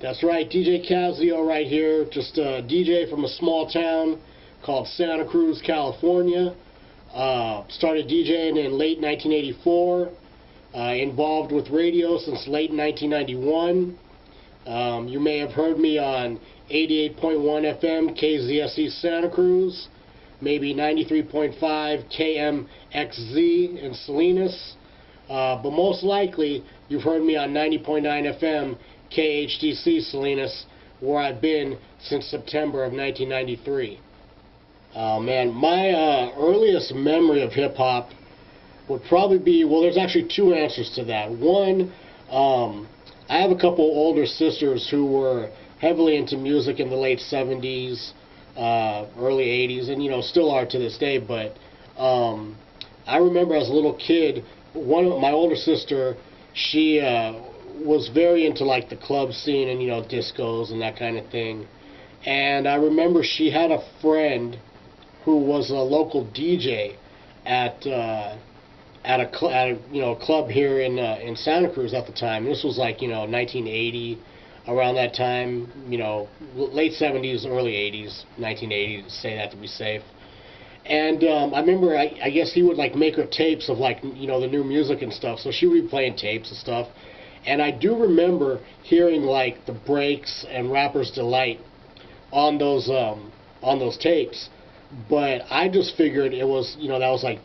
That's right, DJ Kazzeo right here, just a DJ from a small town called Santa Cruz, California. Started DJing in late 1984, involved with radio since late 1991. You may have heard me on 88.1 FM KZSE Santa Cruz, maybe 93.5 KMXZ in Salinas, but most likely you've heard me on 90.9 FM KHTC Salinas, where I've been since September of 1993. Man, my earliest memory of hip-hop would probably be, well, there's actually two answers to that. One, I have a couple older sisters who were heavily into music in the late 70s, early 80s, and, still are to this day, but I remember as a little kid, my older sister, she was very into like the club scene and discos and that kind of thing. And I remember she had a friend who was a local DJ at a club here in Santa Cruz at the time. This was like 1980, around that time, late 70s, early 80s, 1980 to say that to be safe. And I remember, I guess he would like make her tapes of like the new music and stuff. So she would be playing tapes and stuff. And I do remember hearing like the breaks and Rapper's Delight on those tapes, but I just figured it was that was like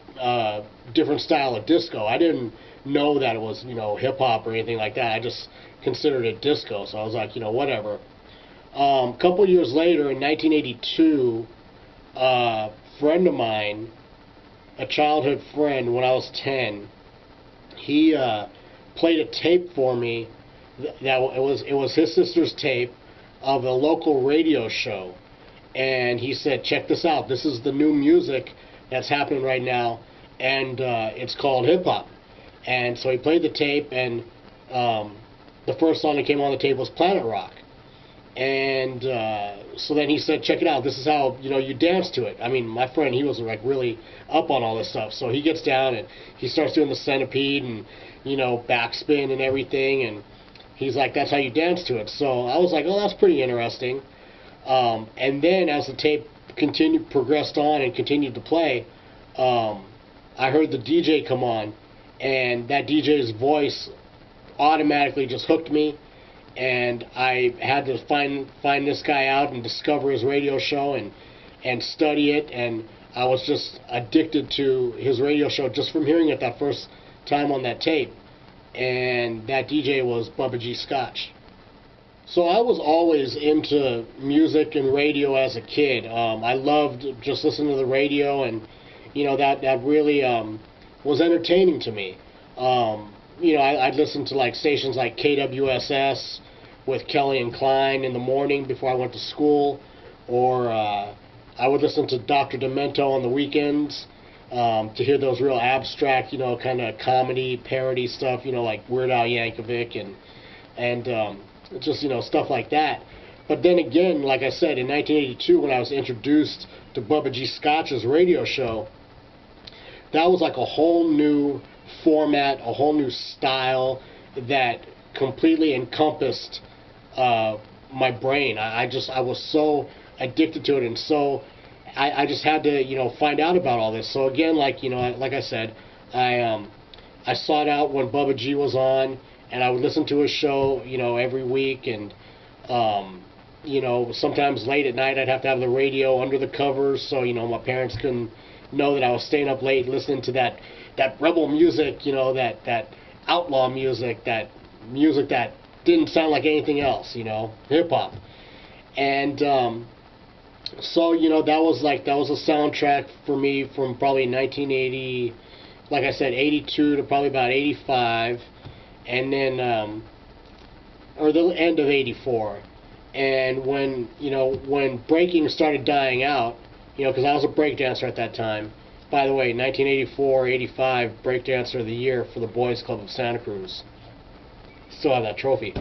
different style of disco. I didn't know that it was hip hop or anything like that. I just considered it disco, so I was like whatever. A couple years later, in 1982, a friend of mine, a childhood friend, when I was 10, he played a tape for me. It was his sister's tape of a local radio show, and he said, check this out, this is the new music that's happening right now, and it's called hip hop. And so he played the tape, and the first song that came on the tape was Planet Rock. And so then he said, check it out, this is how you dance to it. I mean, my friend, he was like really up on all this stuff, so he gets down and he starts doing the centipede and backspin and everything, and he's like, that's how you dance to it. So I was like, oh, that's pretty interesting. And then as the tape progressed on and continued to play, I heard the DJ come on, and that DJ's voice automatically just hooked me, and I had to find this guy out and discover his radio show and study it, and I was just addicted to his radio show just from hearing it that first time on that tape. And that DJ was Bubba G. Scotch. So I was always into music and radio as a kid. I loved just listening to the radio, and that really was entertaining to me. I'd listen to like stations like KWSS with Kelly and Klein in the morning before I went to school, or I would listen to Dr. Demento on the weekends to hear those real abstract, kind of comedy, parody stuff, like Weird Al Yankovic and just, stuff like that. But then again, like I said, in 1982, when I was introduced to Bubba G. Scotch's radio show, that was like a whole new format, a whole new style that completely encompassed my brain. I was so addicted to it, and so I just had to find out about all this. So again, like I said, I sought out when Bubba G was on, and I would listen to his show every week, and sometimes late at night I'd have to have the radio under the covers so my parents couldn't know that I was staying up late listening to that rebel music, that outlaw music, that music that didn't sound like anything else, hip hop. And so that was a soundtrack for me from probably 1980, like I said, 82 to probably about 85, and then or the end of 84. And when breaking started dying out, because I was a breakdancer at that time. By the way, 1984, 85 breakdancer of the year for the Boys Club of Santa Cruz. Still have that trophy.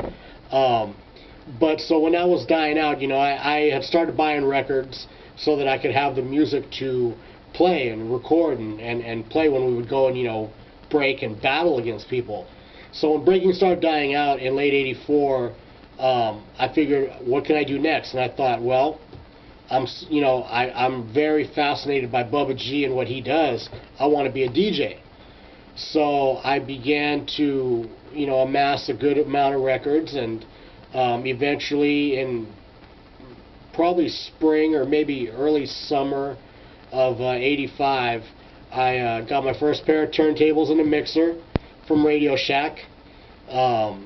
But so when that was dying out, I had started buying records so that I could have the music to play and record and play when we would go and, break and battle against people. So when breaking started dying out in late 84, I figured, what can I do next? And I thought, well, I'm very fascinated by Bubba G and what he does. I want to be a DJ. So I began to, amass a good amount of records, and eventually in probably spring or maybe early summer of '85, I got my first pair of turntables and a mixer from Radio Shack. I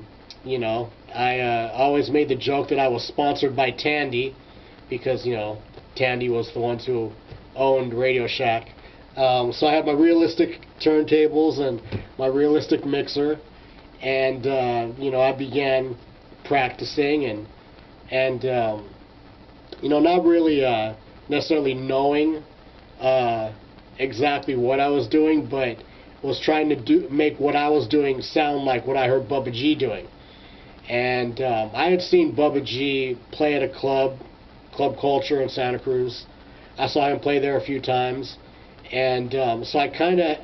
always made the joke that I was sponsored by Tandy, because, Tandy was the ones who owned Radio Shack. So I had my realistic turntables and my realistic mixer, and I began practicing and not really necessarily knowing exactly what I was doing, but was trying to make what I was doing sound like what I heard Bubba G doing. And I had seen Bubba G play at a Club Culture in Santa Cruz. I saw him play there a few times, and so I kind of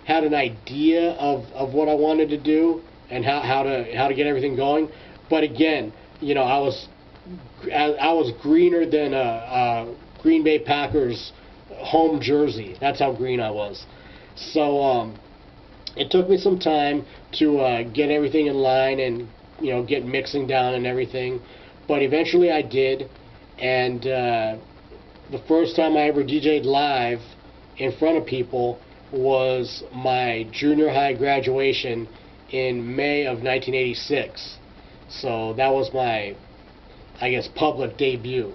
had an idea of what I wanted to do and how to get everything going. But again, I was greener than a Green Bay Packers home jersey. That's how green I was. So it took me some time to get everything in line and get mixing down and everything, but eventually I did. And the first time I ever DJ'd live in front of people was my junior high graduation in May of 1986. So that was my, I guess, public debut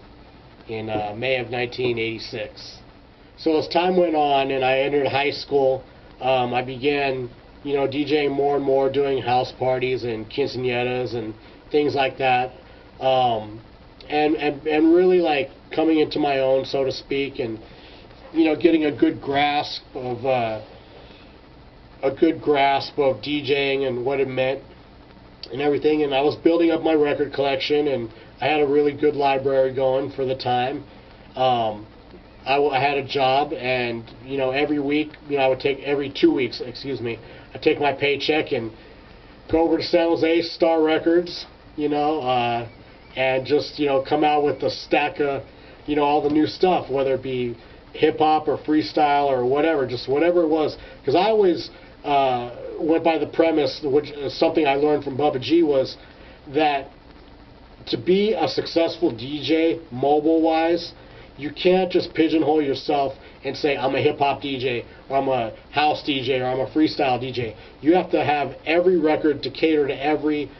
in May of 1986. So as time went on and I entered high school, I began, DJing more and more, doing house parties and quinceañeras and things like that, and really like coming into my own, so to speak, and getting a good grasp of DJing and what it meant and everything. And I was building up my record collection, and I had a really good library going for the time. I had a job, and every week, I would take every 2 weeks, I'd take my paycheck and go over to San Jose, Star Records, and just come out with a stack of all the new stuff, whether it be hip hop or freestyle or whatever, just whatever it was. Because I always went by the premise, which is something I learned from Bubba G, was that to be a successful DJ, mobile-wise, you can't just pigeonhole yourself and say, I'm a hip-hop DJ, or I'm a house DJ, or I'm a freestyle DJ. You have to have every record to cater to every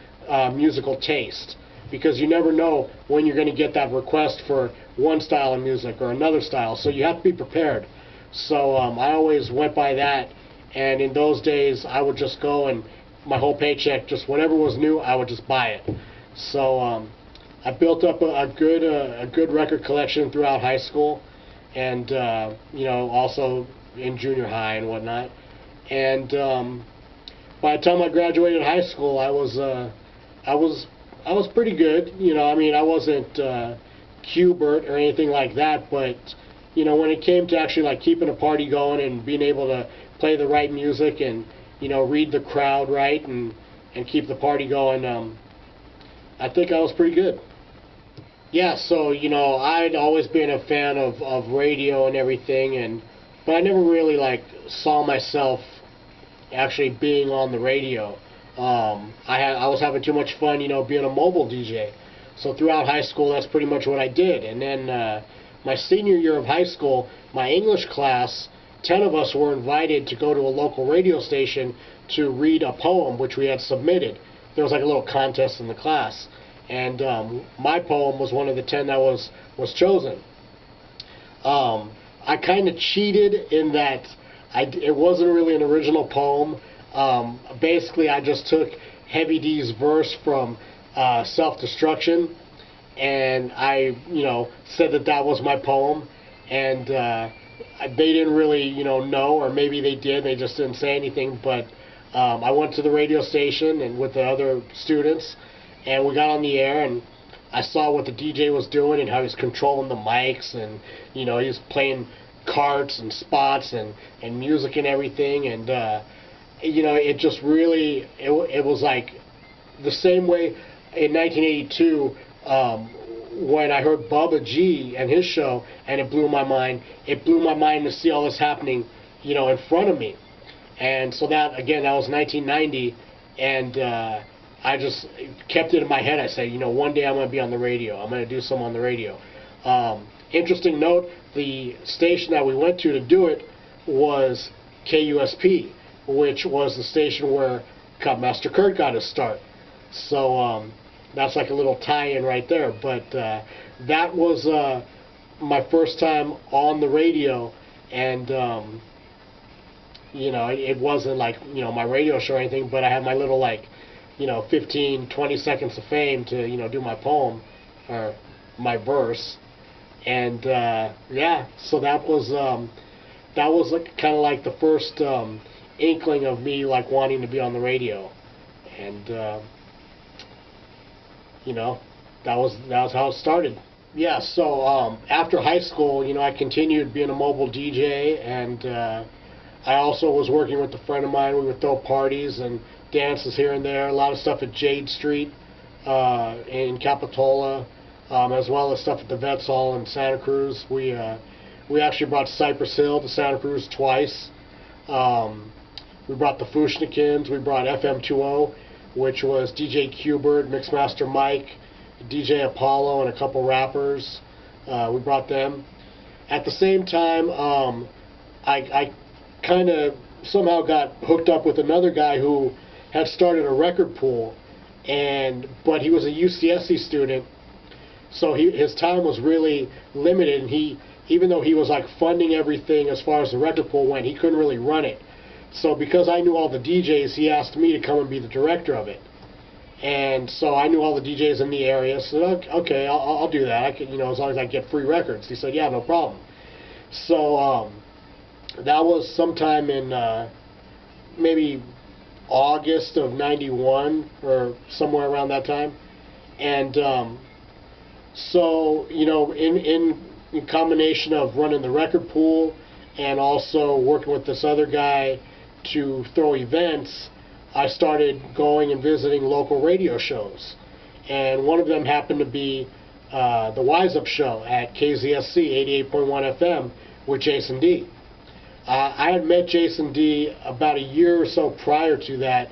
musical taste, because you never know when you're going to get that request for one style of music or another style, so you have to be prepared. So I always went by that, and in those days, I would just go and my whole paycheck, just whatever was new, I would just buy it. So I built up a good record collection throughout high school, and also in junior high and whatnot. And by the time I graduated high school, I was pretty good. I wasn't Qbert or anything like that, but when it came to actually like keeping a party going and being able to play the right music and read the crowd right and keep the party going, I think I was pretty good. Yeah, so, I'd always been a fan of radio and everything, but I never really, saw myself actually being on the radio. I was having too much fun, being a mobile DJ. So throughout high school, that's pretty much what I did. And then my senior year of high school, my English class, 10 of us were invited to go to a local radio station to read a poem which we had submitted. There was like a little contest in the class. And my poem was one of the 10 that was chosen. I kind of cheated in that it wasn't really an original poem. Basically, I just took Heavy D's verse from Self-Destruction, and I, said that was my poem. And they didn't really, know, or maybe they did. They just didn't say anything. But I went to the radio station and with the other students, and we got on the air, and I saw what the DJ was doing and how he was controlling the mics, and he was playing carts and spots and music and everything, and it just really it was like the same way in 1982, when I heard Bubba G and his show, and it blew my mind. It blew my mind to see all this happening, in front of me. And so that, again, that was 1990, and I just kept it in my head. I said, one day I'm going to be on the radio. I'm going to do something on the radio. Interesting note, the station that we went to do it was KUSP, which was the station where Cupmaster Kurt got his start. So that's like a little tie-in right there. But that was my first time on the radio, and it wasn't like my radio show or anything, but I had my little 15, 20 seconds of fame to do my poem or my verse, and yeah, so that was kind of like the first inkling of me wanting to be on the radio, and that was how it started. Yeah, so after high school, I continued being a mobile DJ, and I also was working with a friend of mine. We would throw parties and dances here and there, a lot of stuff at Jade Street in Capitola, as well as stuff at the Vets Hall in Santa Cruz. We actually brought Cypress Hill to Santa Cruz twice. We brought the Fushnikins. We brought FM20, which was DJ Qbert, Mixmaster Mike, DJ Apollo, and a couple rappers. We brought them. At the same time, I kind of somehow got hooked up with another guy who had started a record pool, but he was a UCSC student, so his time was really limited, and even though he was funding everything as far as the record pool went, he couldn't really run it. So because I knew all the DJs, he asked me to come and be the director of it. And so I knew all the DJs in the area, so okay, I'll do that. I could, as long as I get free records. He said, yeah, no problem. So that was sometime in maybe August of '91 or somewhere around that time. And so in combination of running the record pool and also working with this other guy to throw events, I started going and visiting local radio shows. And one of them happened to be the Wise Up Show at KZSC 88.1 FM with Jason D. I had met Jason D about a year or so prior to that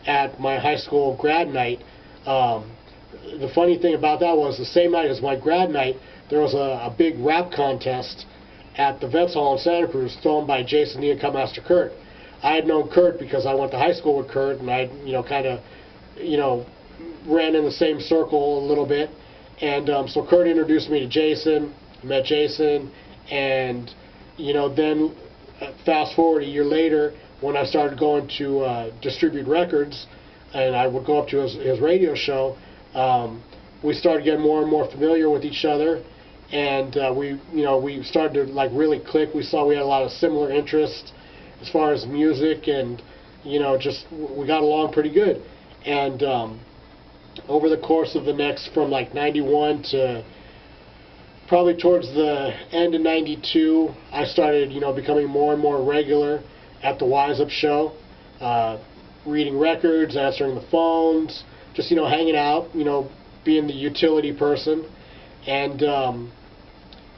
at my high school grad night. The funny thing about that was the same night as my grad night, there was a big rap contest at the Vets Hall in Santa Cruz thrown by Jason D and Cupmaster Kurt. I had known Kurt because I went to high school with Kurt, and I kind of ran in the same circle a little bit. And so Kurt introduced me to Jason, met Jason, and then fast forward a year later, when I started going to distribute records, and I would go up to his radio show, we started getting more and more familiar with each other, and we started to really click. We saw we had a lot of similar interests as far as music, and just we got along pretty good. And over the course of the next, from 91 to probably towards the end of '92, I started becoming more and more regular at the Wise Up Show, reading records, answering the phones, just hanging out, being the utility person. And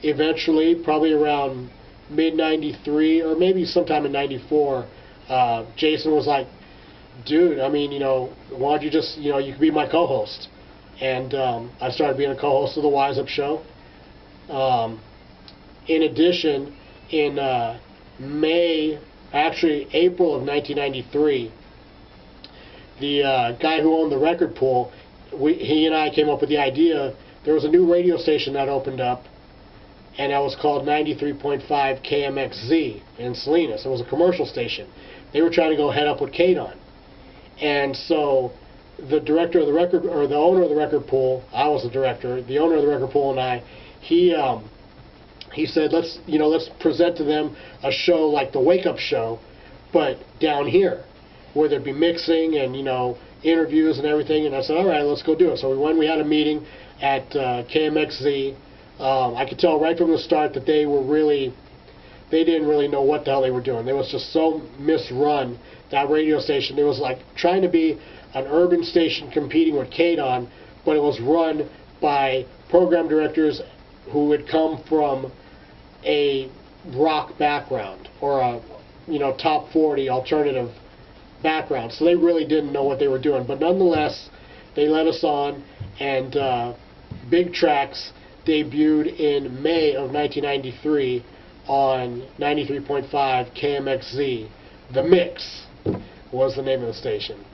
eventually, probably around mid-'93 or maybe sometime in '94, Jason was like, dude, I mean, why don't you just, you could be my co-host. And I started being a co-host of the Wise Up Show. In addition, in April of 1993, the guy who owned the record pool, he and I came up with the idea. There was a new radio station that opened up, and that was called 93.5 KMXZ in Salinas. It was a commercial station. They were trying to go head up with Kadon. And so the director of the record, or the owner of the record pool, I was the director, the owner of the record pool and I, he said, let's present to them a show like the Wake Up Show, but down here, where there'd be mixing and, interviews and everything. And I said, all right, let's go do it. So we had a meeting at KMXZ. I could tell right from the start that they didn't really know what the hell they were doing. They was just so misrun, that radio station. It was like trying to be an urban station competing with Kadon, but it was run by program directors who had come from a rock background or a top 40 alternative background, so they really didn't know what they were doing. But nonetheless, they let us on, and Big Tracks debuted in May of 1993 on 93.5 KMXZ. The Mix was the name of the station.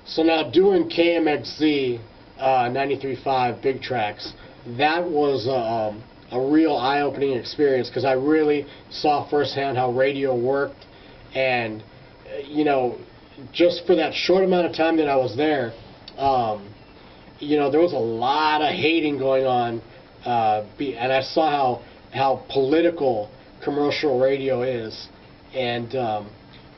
So now doing KMXZ 93.5 Big Tracks, that was a real eye-opening experience, because I really saw firsthand how radio worked. And just for that short amount of time that I was there, there was a lot of hating going on, and I saw how political commercial radio is, and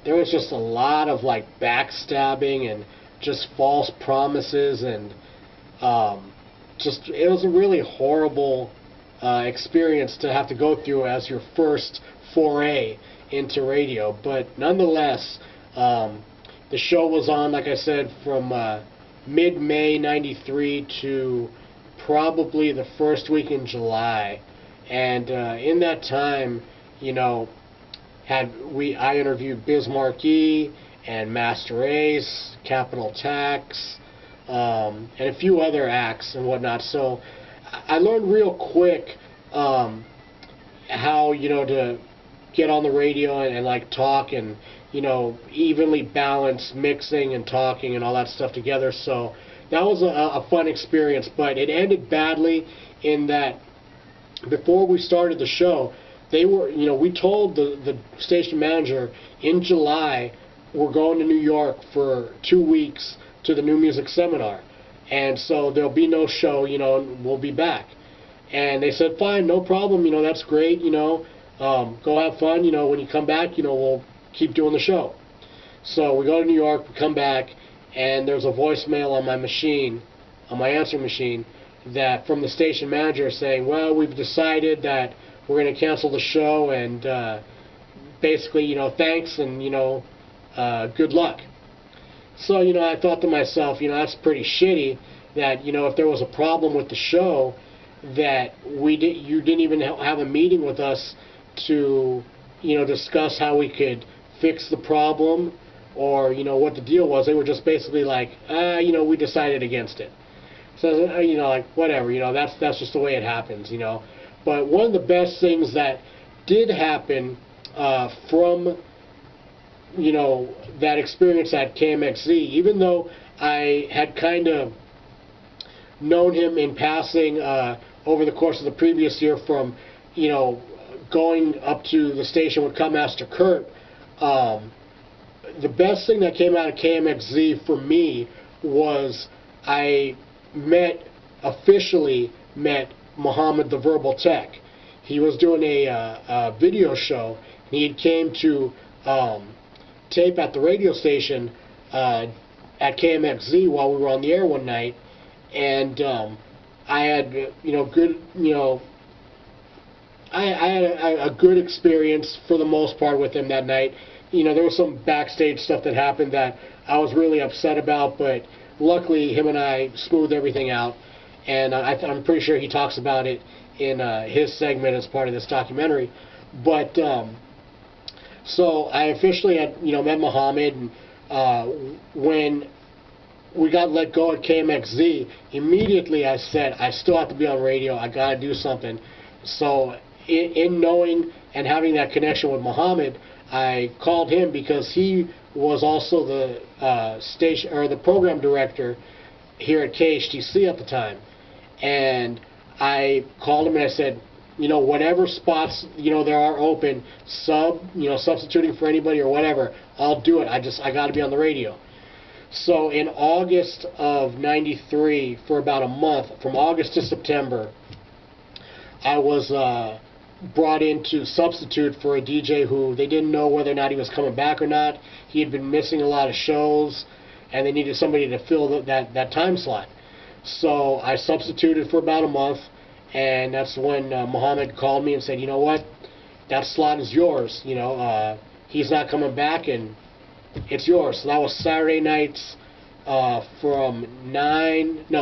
there was just a lot of like backstabbing and just false promises, and it was a really horrible experience to have to go through as your first foray into radio. But nonetheless, the show was on, like I said, from mid-May 93 to probably the first week in July. And in that time, I interviewed Biz Markie and Master Ace, Capital Tax, and a few other acts and whatnot. So I learned real quick how to get on the radio and like talk and evenly balance mixing and talking and all that stuff together. So that was a fun experience, but it ended badly in that before we started the show, we told the station manager in July we're going to New York for 2 weeks to the New Music Seminar, and so there'll be no show, and we'll be back. And they said, fine, no problem, that's great, go have fun, when you come back, we'll keep doing the show. So we go to New York, we come back, and there's a voicemail on my machine, on my answering machine, that from the station manager saying, well, we've decided that we're going to cancel the show, and basically, thanks, and, good luck. So, I thought to myself, that's pretty shitty that, if there was a problem with the show, that you didn't even have a meeting with us to, discuss how we could fix the problem or, what the deal was. They were just basically like, we decided against it. So, like, whatever, that's just the way it happens, But one of the best things that did happen from, that experience at KMXZ, even though I had kind of known him in passing over the course of the previous year from, going up to the station with Cutmaster Kurt, the best thing that came out of KMXZ for me was I officially met Muhammad the Verbal Tech. He was doing a video show. He came to tape at the radio station at KMXZ while we were on the air one night, and I had I had a good experience for the most part with him that night. There was some backstage stuff that happened that I was really upset about, but luckily him and I smoothed everything out, and I'm pretty sure he talks about it in his segment as part of this documentary. But so I officially had met Muhammad, and when we got let go at KMXZ, immediately I said, I still have to be on radio, I got to do something. So in knowing and having that connection with Muhammad, I called him because he was also the station or the program director here at KHTC at the time. And I called him and I said, whatever spots there are open, substituting for anybody or whatever, I'll do it. I got to be on the radio. So in August of '93, for about a month, from August to September, I was brought in to substitute for a DJ who they didn't know whether or not he was coming back or not. He had been missing a lot of shows, and they needed somebody to fill that time slot. So I substituted for about a month, and that's when Muhammad called me and said, you know what, that slot is yours. He's not coming back, and it's yours. So that was Saturday nights from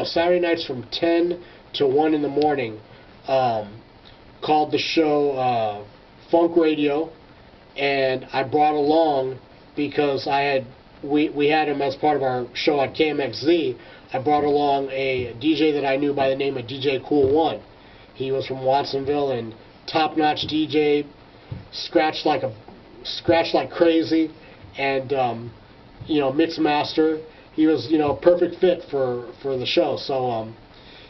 Saturday nights from 10 to 1 in the morning, called the show Funk Radio, and I brought along, because we had him as part of our show at KMXZ, I brought along a DJ that I knew by the name of DJ Cool One. He was from Watsonville, and top-notch DJ, scratched like crazy, and mix master. He was perfect fit for the show. So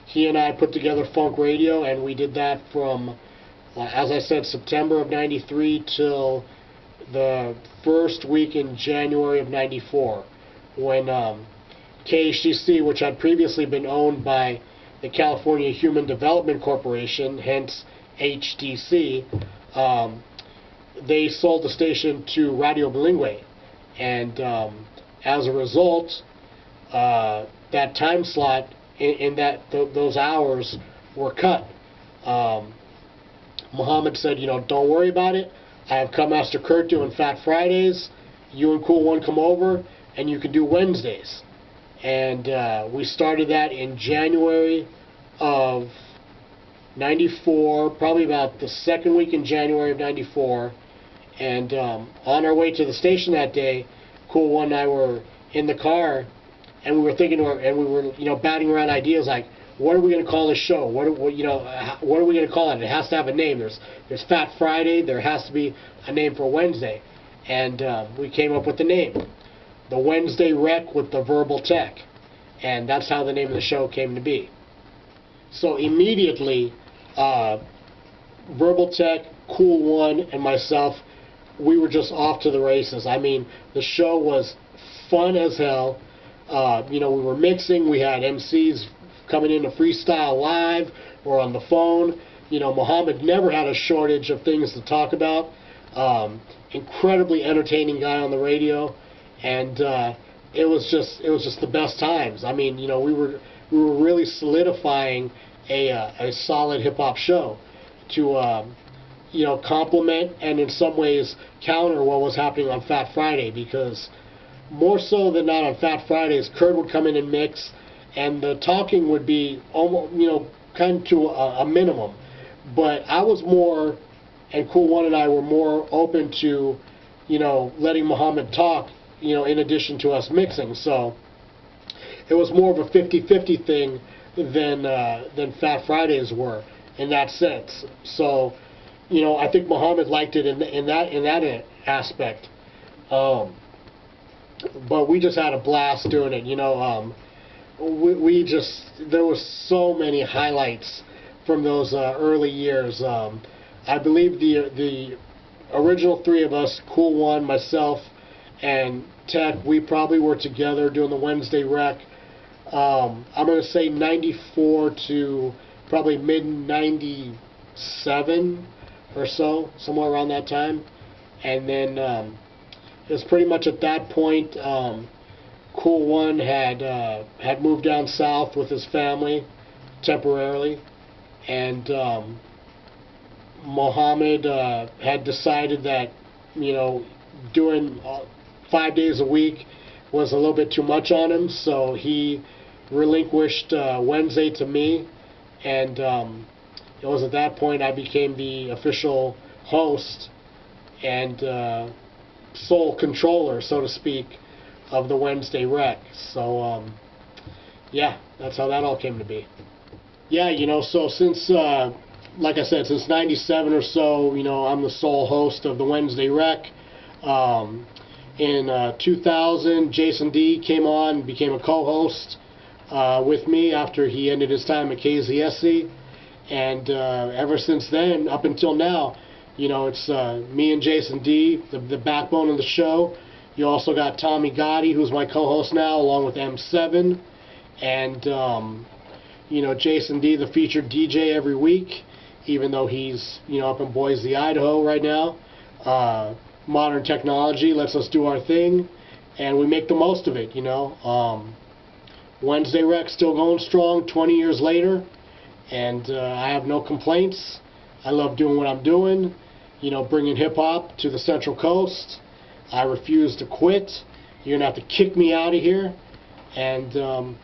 he and I put together Funk Radio, and we did that from, as I said, September of '93 till the first week in January of '94, when KHTC, which had previously been owned by the California Human Development Corporation, hence HDC, they sold the station to Radio Bilingue, and as a result, that time slot in those hours were cut. Muhammad said, don't worry about it. I have Cut Master Kurt doing Fat Fridays. You and Cool One come over, and you can do Wednesdays. And we started that in January of '94, probably about the second week in January of '94. And on our way to the station that day, Cool One and I were in the car, and we were thinking, and we were batting around ideas like, what are we going to call this show? What are we going to call it? It has to have a name. There's Fat Friday. There has to be a name for Wednesday, and we came up with the name, the Wednesday Rec with the Verbal Tech, and that's how the name of the show came to be. So immediately, Verbal Tech, Cool One, and myself, we were just off to the races. I mean, the show was fun as hell. We were mixing. We had MCs coming in to freestyle live or on the phone. Muhammad never had a shortage of things to talk about. Incredibly entertaining guy on the radio, and it was just the best times. I mean, we were really solidifying a solid hip hop show to complement and in some ways counter what was happening on Fat Friday, because more so than not on Fat Fridays, Kurt would come in and mix, and the talking would be almost, kind of to a minimum. But I was more, and Cool One and I were more open to, letting Muhammad talk, in addition to us mixing. So it was more of a 50-50 thing than Fat Fridays were in that sense. So, I think Muhammad liked it in that aspect. But we just had a blast doing it. There was so many highlights from those early years. I believe the original three of us, Cool One, myself, and Tech, we probably were together doing the Wednesday Rec. I'm going to say '94 to probably mid-'97 or so, somewhere around that time. And then it was pretty much at that point, Cool One had moved down south with his family temporarily, and Muhammad had decided that doing 5 days a week was a little bit too much on him, so he relinquished Wednesday to me, and it was at that point I became the official host and sole controller, so to speak, of the Wednesday Rec. So yeah, that's how that all came to be. Yeah, so since like I said, since '97 or so, I'm the sole host of the Wednesday Rec. In 2000, Jason D came on and became a co-host with me after he ended his time at KZSC, and ever since then, up until now, it's me and Jason D, the backbone of the show. You also got Tommy Gotti, who's my co-host now, along with M7, and Jason D, the featured DJ every week, even though he's up in Boise, Idaho right now. Modern technology lets us do our thing, and we make the most of it. Wednesday Rec still going strong 20 years later, and I have no complaints. I love doing what I'm doing, bringing hip-hop to the Central Coast. I refuse to quit. You're going to have to kick me out of here. and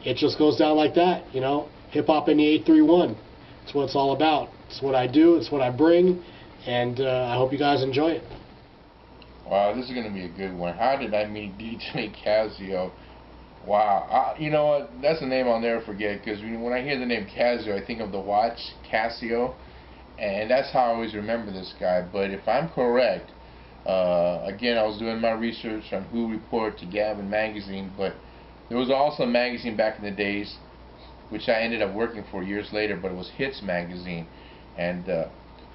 it just goes down like that, you know. Hip hop in the 831. It's what it's all about. It's what I do. It's what I bring, and I hope you guys enjoy it. Wow, this is going to be a good one. How did I meet DJ Kazzeo? Wow, you know what? That's a name I'll never forget, because when I hear the name Kazzeo, I think of the watch Kazzeo, and that's how I always remember this guy. But if I'm correct, again, I was doing my research on Who Report to Gavin magazine, but there was also a magazine back in the days, which I ended up working for years later, but it was Hits magazine, and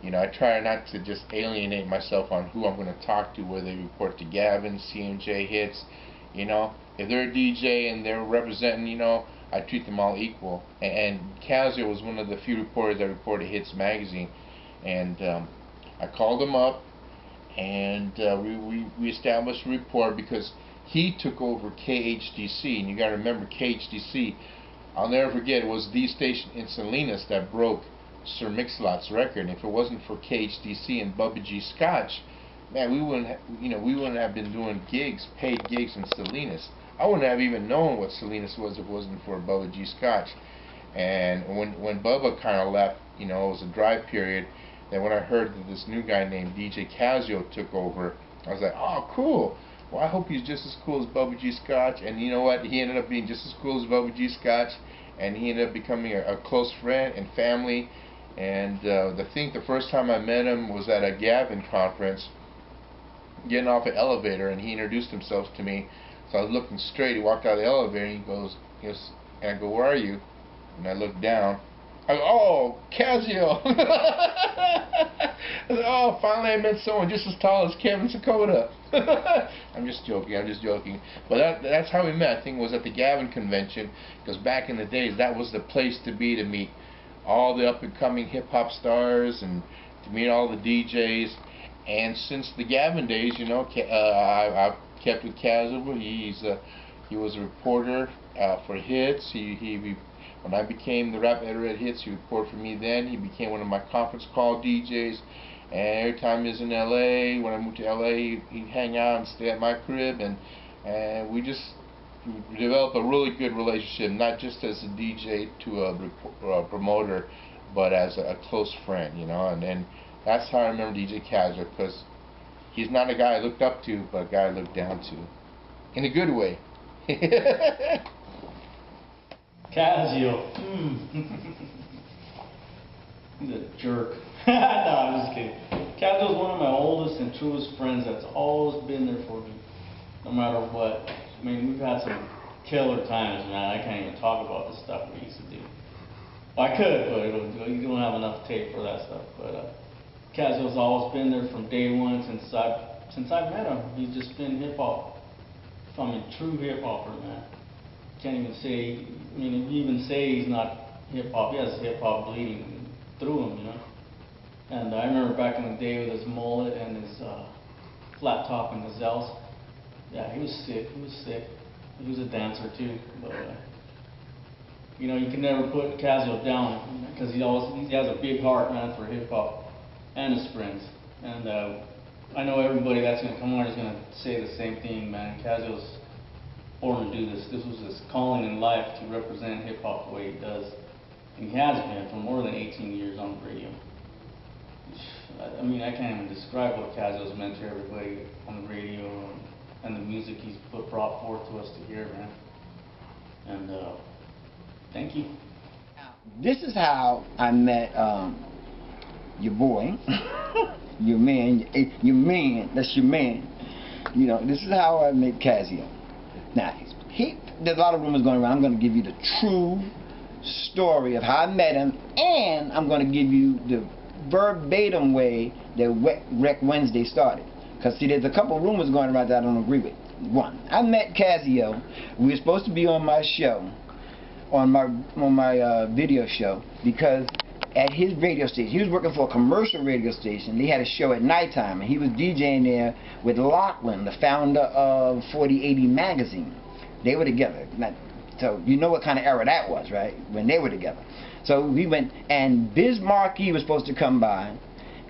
you know, I try not to just alienate myself on who I'm going to talk to, whether they report to Gavin, CMJ, Hits. You know, if they're a DJ and they're representing, you know, I treat them all equal. And Kazzeo was one of the few reporters that reported Hits magazine, and I called him up, and we established a report because he took over KHDC, and you got to remember KHDC. I'll never forget, it was the station in Salinas that broke Sir Mix-a-Lot's record. And if it wasn't for KHDC and Bubba G Scotch, man, we wouldn't have been doing gigs, paid gigs in Salinas. I wouldn't have even known what Salinas was if it wasn't for Bubba G Scotch. And when Bubba kind of left, you know, it was a dry period. Then when I heard that this new guy named DJ Kazzeo took over, I was like, oh, cool. Well, I hope he's just as cool as Bubba G Scotch. And you know what? He ended up being just as cool as Bubba G Scotch. And he ended up becoming a close friend and family. And the first time I met him was at a Gavin conference, getting off an elevator, and he introduced himself to me. So I was looking straight. He walked out of the elevator, and he goes, yes. And I go, where are you? And I look down. I go, oh, Kazzeo. I said, oh, finally I met someone just as tall as Kevin Sakota. I'm just joking. But that's how we met. I think it was at the Gavin convention, because back in the days, that was the place to be, to meet all the up-and-coming hip-hop stars and to meet all the DJs. And since the Gavin days, you know, I've kept with Kazzeo. He was a reporter for Hits. When I became the rap editor at Hits, he reported for me then. He became one of my conference call DJs. And every time he was in LA, when I moved to LA, he'd hang out and stay at my crib. And we developed a really good relationship, not just as a DJ to a promoter, but as a close friend, you know. And that's how I remember DJ Kazzeo, because he's not a guy I looked up to, but a guy I looked down to, in a good way. Kazzeo. He's a jerk. No, I'm just kidding. Kazzeo's one of my oldest and truest friends that's always been there for me, no matter what. I mean, we've had some killer times, man. I can't even talk about the stuff we used to do. Well, I could, but you don't have enough tape for that stuff. But Kazzeo's always been there from day one since I've met him. He's just been hip-hop. I mean, true hip-hopper, man. Can't even say, I mean, if you even say he's not hip-hop, he has hip-hop bleeding through him, you know. And I remember back in the day with his mullet and his flat top and gazelles. Yeah, he was sick. He was a dancer too, but you know, you can never put Kazzeo down, because he has a big heart, man, for hip hop and his friends. And I know everybody that's gonna come on is gonna say the same thing, man. Kazzeo's born to do this. This was his calling in life, to represent hip hop the way he does, and he has been for more than 18 years on the radio. I mean, I can't even describe what Kazzeo's meant to everybody on the radio and the music he's brought forth to us to hear, man. And thank you. This is how I met your boy, your man, that's your man. You know, this is how I met Kazzeo. Now, there's a lot of rumors going around. I'm going to give you the true story of how I met him, and I'm going to give you the verbatim way that Rec Wednesday started. Because, see, there's a couple of rumors going around that I don't agree with. One, I met Kazzeo. We were supposed to be on my show, on my video show, because at his radio station, he was working for a commercial radio station. They had a show at nighttime, and he was DJing there with Lachlan, the founder of 4080 magazine. They were together. So you know what kind of era that was, right? When they were together. So we went, and Biz Markie was supposed to come by,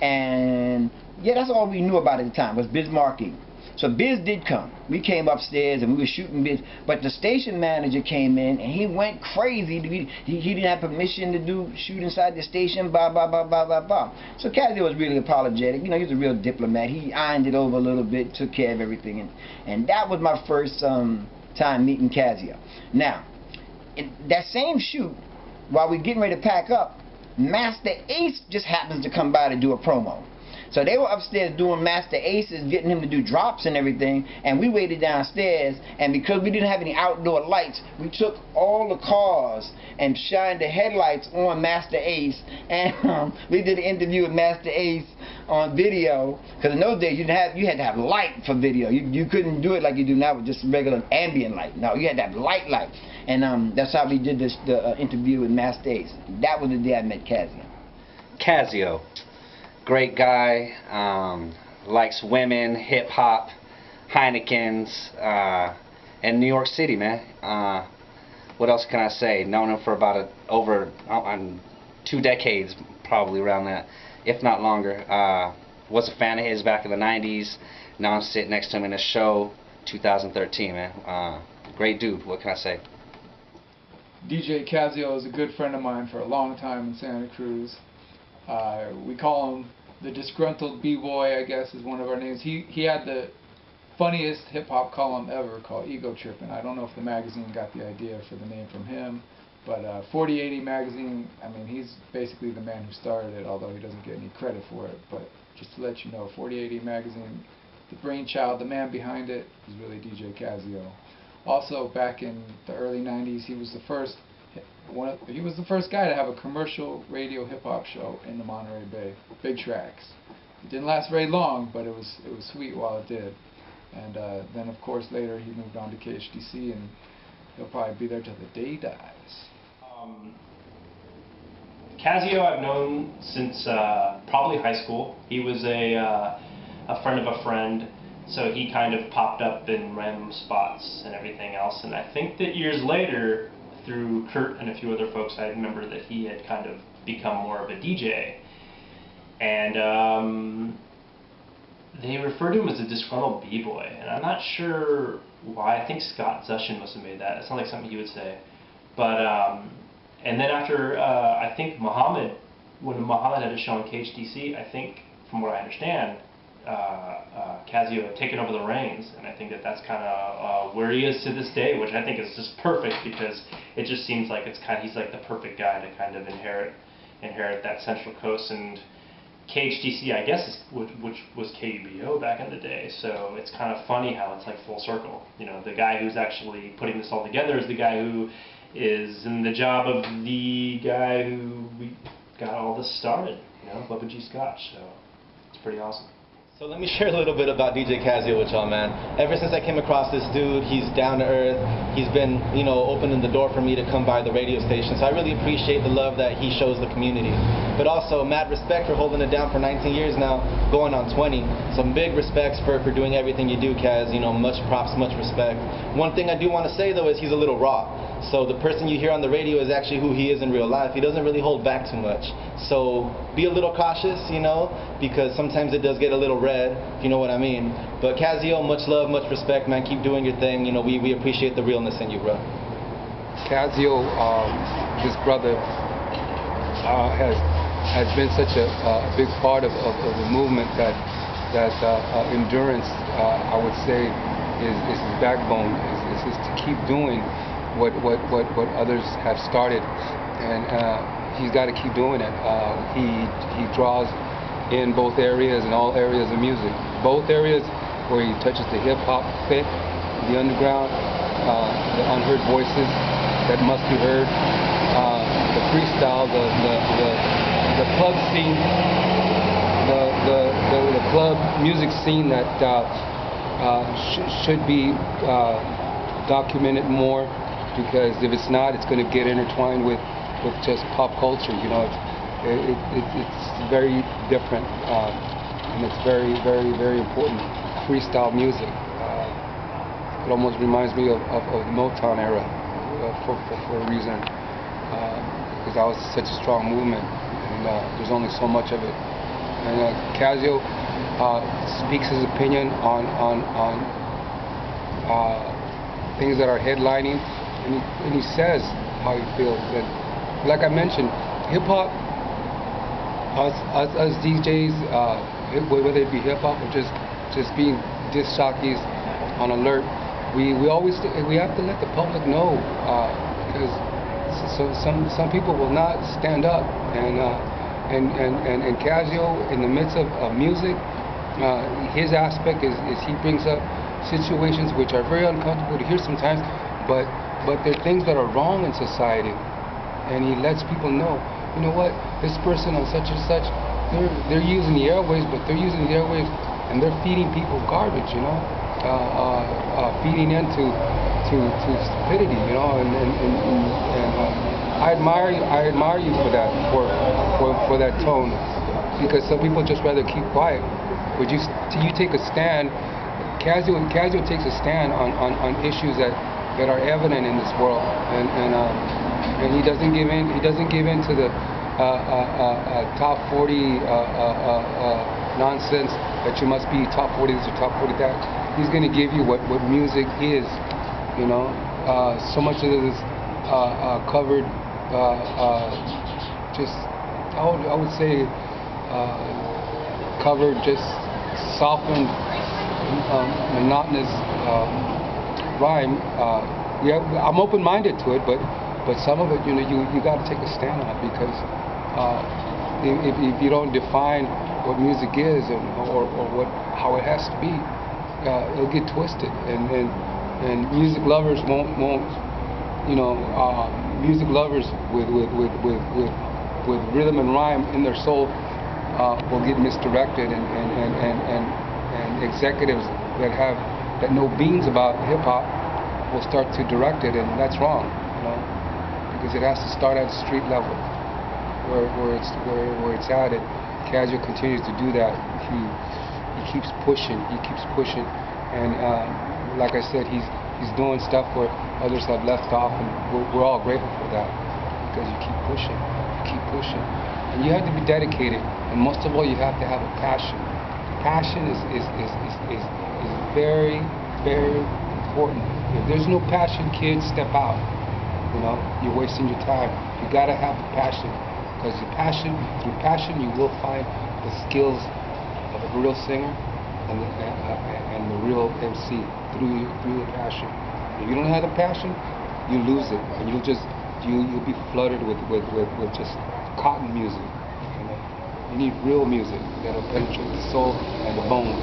and yeah, that's all we knew about at the time, was Biz Markie. So Biz did come. We came upstairs and we were shooting Biz, but the station manager came in and he went crazy. He didn't have permission to shoot inside the station, blah, blah, blah, blah, blah, blah. So Kazzeo was really apologetic. You know, he was a real diplomat. He ironed it over a little bit, took care of everything. And that was my first time meeting Kazzeo. Now, in that same shoot, while we're getting ready to pack up, Master Ace just happens to come by to do a promo. So they were upstairs doing Master Aces, getting him to do drops and everything, and we waited downstairs, and because we didn't have any outdoor lights, we took all the cars and shined the headlights on Master Ace, and we did an interview with Master Ace on video, because in those days you had to have light for video. You couldn't do it like you do now with just regular ambient light. No, you had to have light. And that's how we did the interview with Master Ace. That was the day I met Kazzeo. Kazzeo. Great guy, likes women, hip-hop, Heineken's, and New York City, man. What else can I say? Known him for about over 2 decades, probably around that, if not longer. Was a fan of his back in the 90s. Now I'm sitting next to him in a show, 2013, man. Great dude, what can I say? DJ Kazzeo is a good friend of mine for a long time in Santa Cruz. We call him the disgruntled b-boy, I guess is one of our names. He had the funniest hip-hop column ever called Ego Trippin'. I don't know if the magazine got the idea for the name from him, but 4080 magazine, I mean, he's basically the man who started it, although he doesn't get any credit for it. But just to let you know, 4080 magazine, the brainchild, the man behind it, is really DJ Kazzeo. Also, back in the early 90s, he was the first guy to have a commercial radio hip-hop show in the Monterey Bay, Big Tracks. It didn't last very long, but it was sweet while it did. And then, of course, later he moved on to KHDC, and he'll probably be there till the day dies. Kazzeo I've known since probably high school. He was a friend of a friend, so he kind of popped up in random spots and everything else. And I think that years later, through Kurt and a few other folks, I remember that he had kind of become more of a DJ. And they referred to him as a disgruntled b-boy, and I'm not sure why. I think Scott Zushin must have made that. It sounds like something he would say. But, and then after, I think when Muhammad had a show on KHDC, I think, from what I understand, Kazzeo had taken over the reins, and I think that that's kind of where he is to this day, which I think is just perfect, because it just seems like he's like the perfect guy to kind of inherit that Central Coast. And KHDC, I guess, which was KUBO back in the day, so it's kind of funny how it's like full circle. You know, the guy who's actually putting this all together is the guy who is in the job of the guy who we got all this started, you know, Bubba G. Scotch, so it's pretty awesome. So let me share a little bit about DJ Kazzeo with y'all, man. Ever since I came across this dude, he's down to earth. He's been, you know, opening the door for me to come by the radio station. So I really appreciate the love that he shows the community. But also, mad respect for holding it down for 19 years now, going on 20. Some big respects for doing everything you do, Kaz. You know, much props, much respect. One thing I do want to say, though, is he's a little raw. So the person you hear on the radio is actually who he is in real life. He doesn't really hold back too much. So be a little cautious, you know, because sometimes it does get a little red, if you know what I mean. But Kazzeo, much love, much respect, man. Keep doing your thing. You know, we appreciate the realness in you, bro. Kazzeo, his brother, has been such a big part of the movement that endurance, I would say, is his backbone. Is to keep doing what others have started, and he's got to keep doing it. He draws in both areas and all areas of music. Both areas where he touches the hip-hop thick, the underground, the unheard voices that must be heard, the freestyle, the club scene, the club music scene that should be documented more, because if it's not, it's going to get intertwined with just pop culture. You know, it's very different, and it's very, very, very important. Freestyle music. It almost reminds me of the Motown era, for a reason, because that was such a strong movement, and there's only so much of it. And Kazzeo, speaks his opinion on things that are headlining, and he says how he feels. And like I mentioned, hip hop, us DJs, whether it be hip hop or just being disc jockeys on alert, we have to let the public know, because some people will not stand up, and Kazzeo, in the midst of music, his aspect is he brings up situations which are very uncomfortable to hear sometimes, but they're things that are wrong in society, and he lets people know, you know what, this person on such and such, they're using the airwaves, but they're using the airwaves and they're feeding people garbage, you know, feeding into stupidity, you know, and I admire you for that, for that tone, because some people just rather keep quiet. But you take a stand. Kazzeo takes a stand on issues that are evident in this world, and he doesn't give in. He doesn't give in to the top 40 nonsense that you must be top 40 this or top 40 that. He's going to give you what music is, you know. So much of it is covered, just I would say covered, just softened, monotonous rhyme. I'm open-minded to it, but some of it, you know, you got to take a stand on it, because if you don't define what music is or how it has to be, it'll get twisted, and music lovers won't you know, music lovers with rhythm and rhyme in their soul will get misdirected, and executives that know beans about hip hop will start to direct it, and that's wrong, you know, because it has to start at the street level, where it's at. And Kazzeo continues to do that. He keeps pushing, and like I said, he's doing stuff where others have left off, and we're all grateful for that, because you keep pushing, and you have to be dedicated, and most of all, you have to have a passion. Passion is very, very important. If there's no passion, kids, step out. You know, you're wasting your time. You gotta have the passion, because through passion, you will find the skills of a real singer and the real MC through the passion. If you don't have the passion, you lose it, and you'll be flooded with just cotton music. You know, you need real music that'll penetrate the soul and the bone.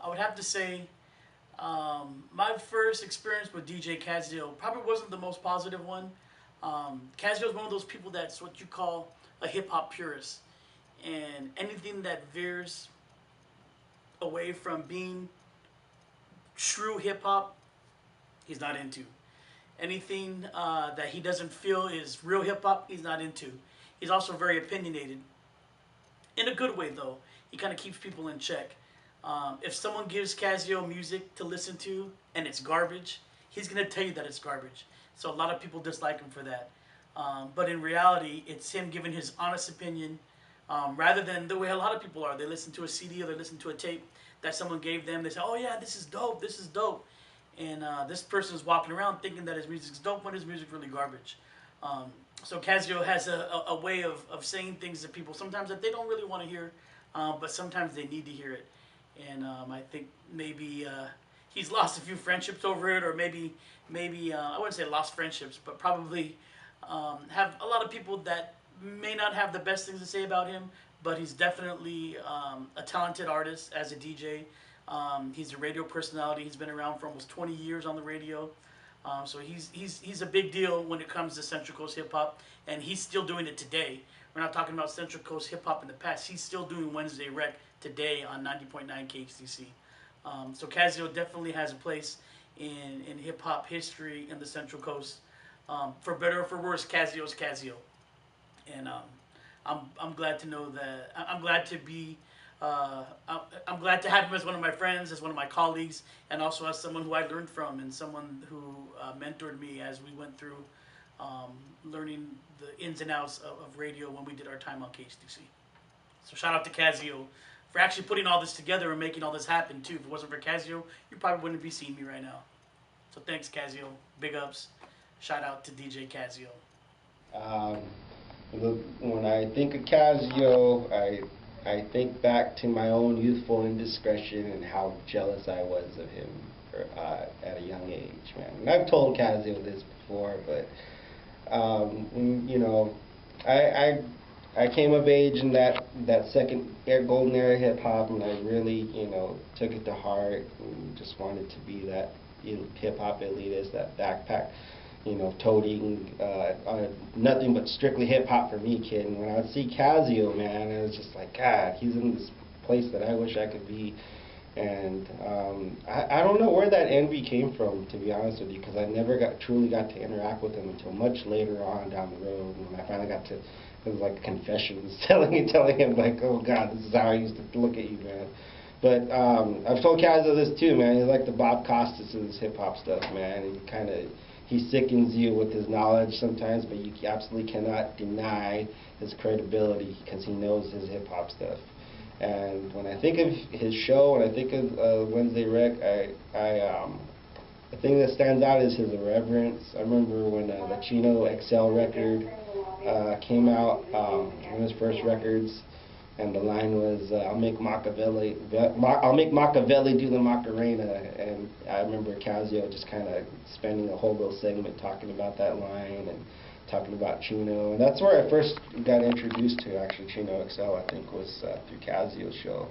I would have to say, my first experience with DJ Kazzeo probably wasn't the most positive one. Kazzeo is one of those people that's what you call a hip-hop purist, and anything that veers away from being true hip-hop, he's not into. Anything that he doesn't feel is real hip-hop, he's not into. He's also very opinionated. In a good way, though. He kind of keeps people in check. If someone gives Kazzeo music to listen to and it's garbage, he's going to tell you that it's garbage. So a lot of people dislike him for that. But in reality, it's him giving his honest opinion, rather than the way a lot of people are. They listen to a CD or they listen to a tape that someone gave them. They say, oh yeah, this is dope, this is dope. And this person's walking around thinking that his music's dope when his music's really garbage. So Kazzeo has a way of saying things to people sometimes that they don't really want to hear, but sometimes they need to hear it. And I think maybe he's lost a few friendships over it, or maybe I wouldn't say lost friendships, but probably have a lot of people that may not have the best things to say about him, but he's definitely a talented artist as a DJ. He's a radio personality. He's been around for almost 20 years on the radio. So he's a big deal when it comes to Central Coast hip hop, and he's still doing it today. We're not talking about Central Coast hip hop in the past. He's still doing Wednesday Rec today on 90.9 KHTC. So Kazzeo definitely has a place in hip hop history in the Central Coast. For better or for worse, Kazzeo's Kazzeo, and I'm glad to know that. I'm glad to be. I'm glad to have him as one of my friends, as one of my colleagues, and also as someone who I learned from, and someone who mentored me as we went through learning the ins and outs of radio when we did our time on KHTC. So shout out to Kazzeo for actually putting all this together and making all this happen too. If it wasn't for Kazzeo, you probably wouldn't be seeing me right now. So thanks, Kazzeo. Big ups. Shout out to DJ Kazzeo. When I think of Kazzeo, I think back to my own youthful indiscretion and how jealous I was of him at a young age, man. And I've told Kazzeo this before, but you know, I came of age in that second golden era hip hop, and I really, you know, took it to heart and just wanted to be that hip hop elitist, that backpack, you know, toting, nothing but strictly hip hop for me kid. And when I would see Kazzeo, man, it was just like, God, he's in this place that I wish I could be. And I don't know where that envy came from, to be honest with you, because I never truly got to interact with him until much later on down the road, when I finally got to. It was like confessions, telling him like, oh God, this is how I used to look at you, man. But I've told Kazzeo this too, man. He's like the Bob Costas of this hip hop stuff, man. He sickens you with his knowledge sometimes, but you absolutely cannot deny his credibility because he knows his hip hop stuff. And when I think of his show, when I think of Wednesday Rec, the thing that stands out is his irreverence. I remember when the Chino XL record came out, one of his first records, and the line was, I'll make Machiavelli do the Macarena. And I remember Kazzeo just kind of spending a whole little segment talking about that line and talking about Chino. And that's where I first got introduced to actually Chino XL, I think, was through Kazzeo's show.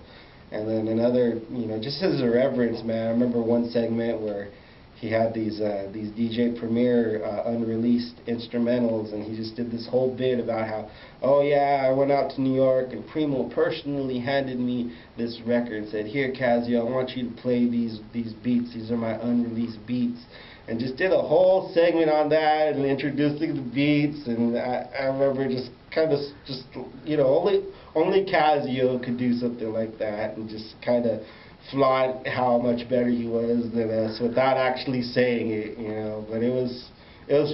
And then another, you know, just his irreverence, man. I remember one segment where he had these DJ Premier unreleased instrumentals, and he just did this whole bit about how, oh yeah, I went out to New York and Primo personally handed me this record and said, here Kazzeo, I want you to play these beats, these are my unreleased beats, and just did a whole segment on that and introducing the beats. And I remember just kind of you know, only Kazzeo could do something like that and just kind of flaunt how much better he was than us without actually saying it, you know. But it was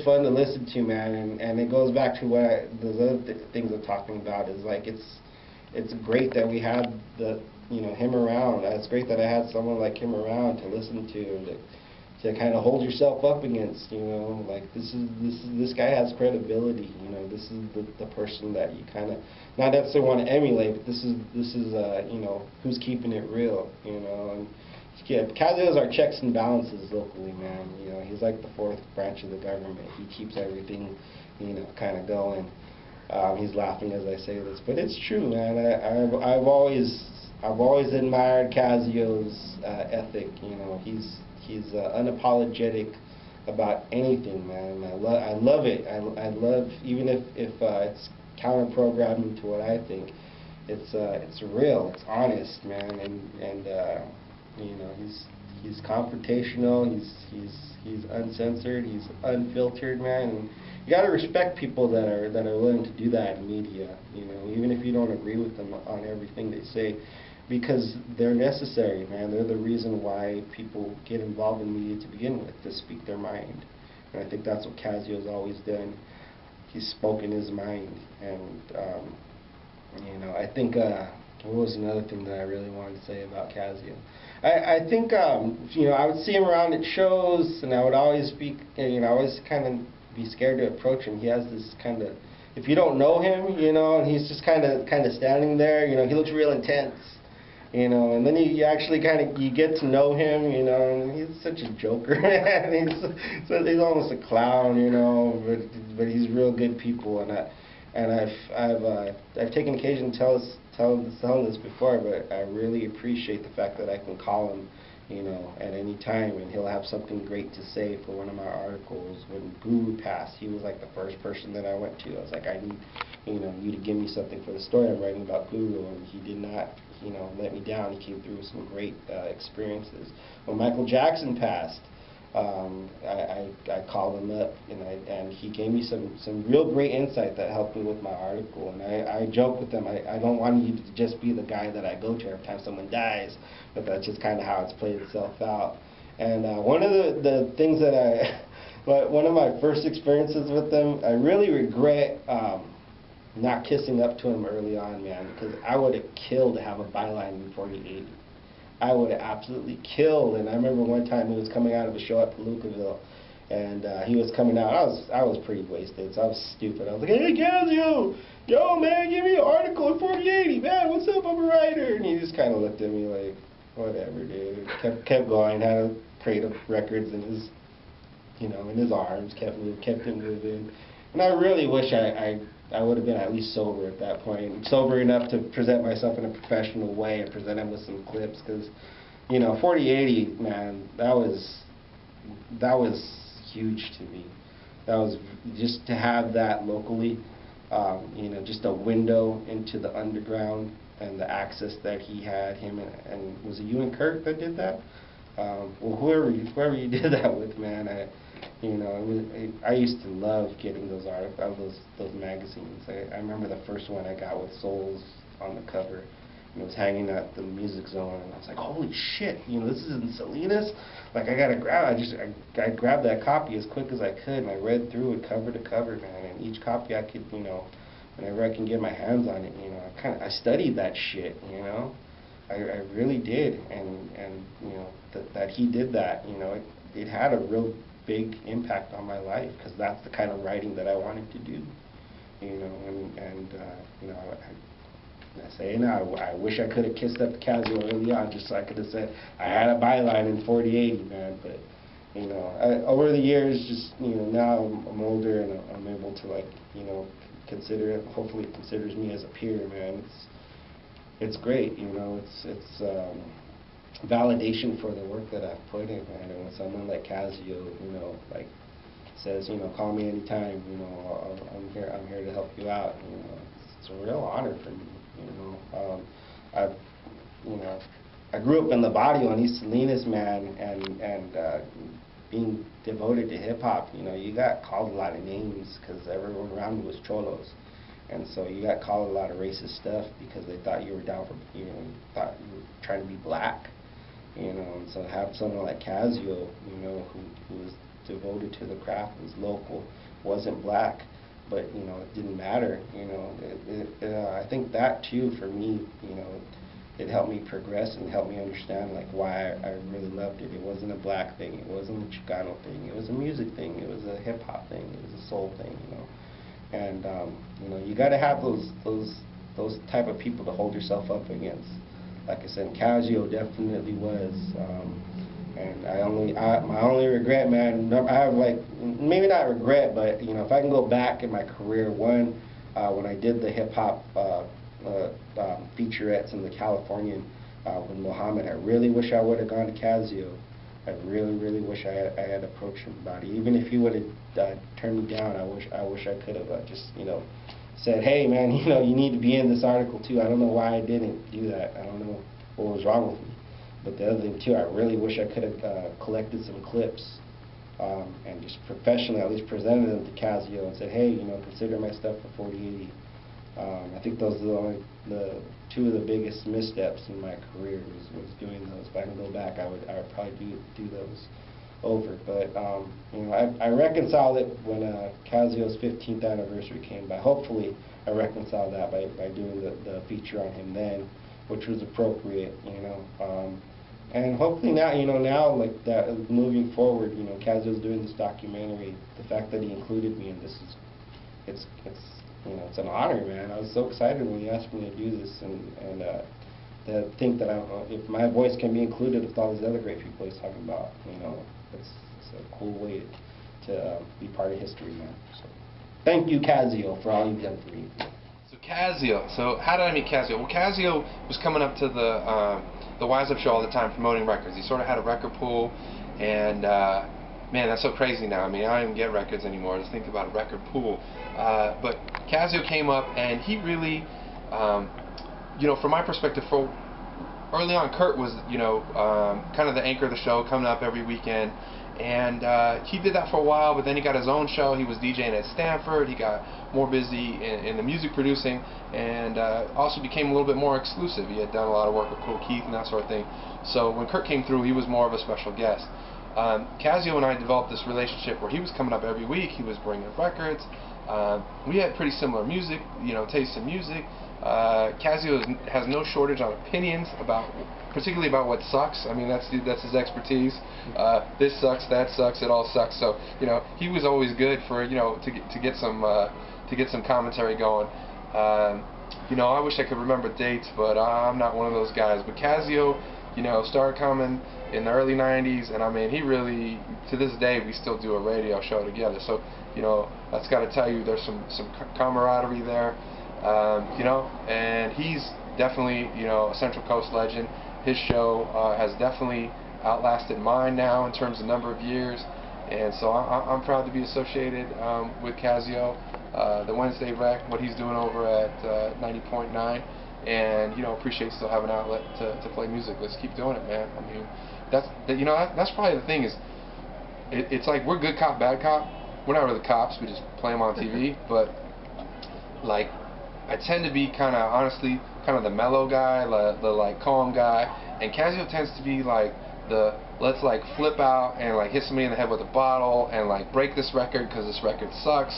fun to listen to, man, and it goes back to what those other things I'm talking about, is like it's great that we had him around. It's great that I had someone like him around to listen to kind of hold yourself up against, you know, like this guy has credibility, you know, this is the person that you kind of not necessarily want to emulate, but this is you know, who's keeping it real, you know. And yeah, Kazzeo is our checks and balances locally, man. You know, he's like the fourth branch of the government. He keeps everything, you know, kind of going. He's laughing as I say this, but it's true, man. I've always admired Kazzeo's ethic. You know, he's unapologetic about anything, man. I love it. I love, even if it's counter programming to what I think. It's real. It's honest, man. And you know, he's confrontational. He's uncensored. He's unfiltered, man. And you got to respect people that are willing to do that in media. You know, even if you don't agree with them on everything they say, because they're necessary, man. They're the reason why people get involved in media to begin with, to speak their mind. And I think that's what Kazzeo's always done. He's spoken his mind. And you know, I think what was another thing that I really wanted to say about Kazzeo? I think you know, I would see him around at shows, and I would always be, you know, always kind of be scared to approach him. He has this kind of, if you don't know him, you know, and he's just kind of standing there, you know, he looks real intense. You know, and then you actually you get to know him, you know, and he's such a joker, man. He's almost a clown, you know, but he's real good people, and I've taken occasion to tell him this before, but I really appreciate the fact that I can call him, you know, at any time, and he'll have something great to say for one of my articles. When Guru passed, he was like the first person that I went to. I was like, I need, you know, you to give me something for the story I'm writing about Guru, and he did not, you know, let me down. He came through with some great experiences. When Michael Jackson passed, I called him up, and he gave me some real great insight that helped me with my article. And I joke with him, I don't want you to just be the guy that I go to every time someone dies, but that's just kind of how it's played itself out. And one of the things that one of my first experiences with them, I really regret not kissing up to him early on, man, because I would have killed to have a byline in 4080. I would have absolutely killed. And I remember one time he was coming out of a show at Palookaville, and he was coming out. I was pretty wasted, so I was stupid. I was like, "Hey, Kazzeo, yo, man, give me an article in 4080, man. What's up? I'm a writer." And he just kind of looked at me like, "Whatever, dude." Kept going. Had a crate of records in his, in his arms. Kept it moving. And I really wish I would have been at least sober at that point, sober enough to present myself in a professional way and present him with some clips, because 4080, man, that was huge to me. That was just to have that locally, just a window into the underground and the access that he had. Him and was it you and Kurt that did that? Well, whoever you did that with, man, I used to love getting those articles, those magazines. I remember the first one I got with Souls on the cover, and it was hanging at the Music Zone, and I was like, holy shit, this is in Salinas? Like, I gotta grab it. I grabbed that copy as quick as I could, and I read through it cover to cover, man, and each copy I could, whenever I can get my hands on it, I studied that shit, I really did, and that he did that, it had a real big impact on my life, because that's the kind of writing that I wanted to do, I say now, I wish I could have kissed up to Kazzeo early on, just so I could have said I had a byline in 4080, man. But over the years, just now I'm older and I'm able to consider it. Hopefully, it considers me as a peer, man. It's great, it's validation for the work that I've put in, man. And when someone like Kazzeo, says, call me anytime, I'm here to help you out. It's a real honor for me. I grew up in the barrio in East Salinas, man, and being devoted to hip hop. You got called a lot of names because everyone around me was cholos. And so you got called a lot of racist stuff because they thought you were down for, thought you were trying to be black, and so to have someone like Kazzeo, who was devoted to the craft, was local, wasn't black, but, it didn't matter, I think that too, for me, it helped me progress and helped me understand, why I really loved it. It wasn't a black thing, it wasn't a Chicano thing, it was a music thing, it was a hip-hop thing, it was a soul thing, And, you got to have those type of people to hold yourself up against. Like I said, Kazzeo definitely was. And my only regret, man, I have maybe not regret, but if I can go back in my career, when I did the hip hop featurettes in the Californian with Muhammad, I really wish I would have gone to Kazzeo. I really, really wish I had approached him about it. Even if he would have turned me down, I wish I could have just said, hey man, you need to be in this article too. I don't know why I didn't do that. I don't know what was wrong with me. But the other thing too, I really wish I could have collected some clips and just professionally at least presented them to Kazzeo and said, hey, consider my stuff for 4080. I think those are the two of the biggest missteps in my career was doing those. If I can go back, I would probably do those over. But I reconciled it when Kazzeo's 15th anniversary came by. Hopefully, I reconciled that by doing the feature on him then, which was appropriate. And hopefully now, like that, moving forward, Kazzeo's doing this documentary. The fact that he included me in this it's an honor, man. I was so excited when he asked me to do this, and to think that if my voice can be included with all these other great people he's talking about, it's a cool way to be part of history, man. So, thank you, Kazzeo, for all you've done for me. So Kazzeo. So how did I meet Kazzeo? Well, Kazzeo was coming up to the Wise Up show all the time promoting records. He sort of had a record pool, and man, that's so crazy now. I mean, I don't even get records anymore. Just think about a record pool. But Kazzeo came up, and he really, from my perspective, early on, Kurt was, kind of the anchor of the show, coming up every weekend. And he did that for a while, but then he got his own show. He was DJing at Stanford. He got more busy in the music producing, and also became a little bit more exclusive. He had done a lot of work with Cool Keith and that sort of thing. So when Kurt came through, he was more of a special guest. Kazzeo and I developed this relationship where he was coming up every week. He was bringing records, We had pretty similar music, taste in music. Kazzeo has no shortage on opinions particularly about what sucks. I mean, that's his expertise. This sucks, that sucks, it all sucks. So he was always good for to get some commentary going. I wish I could remember dates, but I'm not one of those guys. But Kazzeo, started coming in the early '90s, and I mean, he really, to this day, we still do a radio show together. So that's got to tell you there's some camaraderie there. And he's definitely, a Central Coast legend. His show has definitely outlasted mine now in terms of number of years, and so I'm proud to be associated with Kazzeo, the Wednesday Rec, what he's doing over at 90.9, and appreciate still having an outlet to play music. Let's keep doing it, man. I mean, that's probably the thing is, it's like we're good cop, bad cop. We're not really cops. We just play them on TV, but like, I tend to be honestly the mellow guy, the like calm guy, and Kazzeo tends to be like the let's like flip out and like hit somebody in the head with a bottle and like break this record because this record sucks.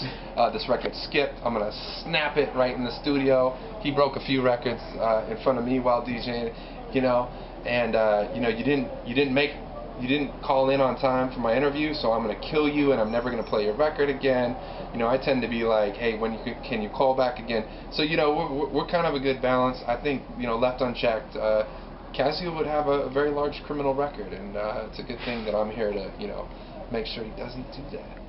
This record skipped. I'm gonna snap it right in the studio. He broke a few records in front of me while DJing, and you didn't call in on time for my interview, so I'm going to kill you and I'm never going to play your record again. I tend to be like, hey, can you call back again? So, we're kind of a good balance. I think, left unchecked, Kazzeo would have a very large criminal record, and it's a good thing that I'm here to, make sure he doesn't do that.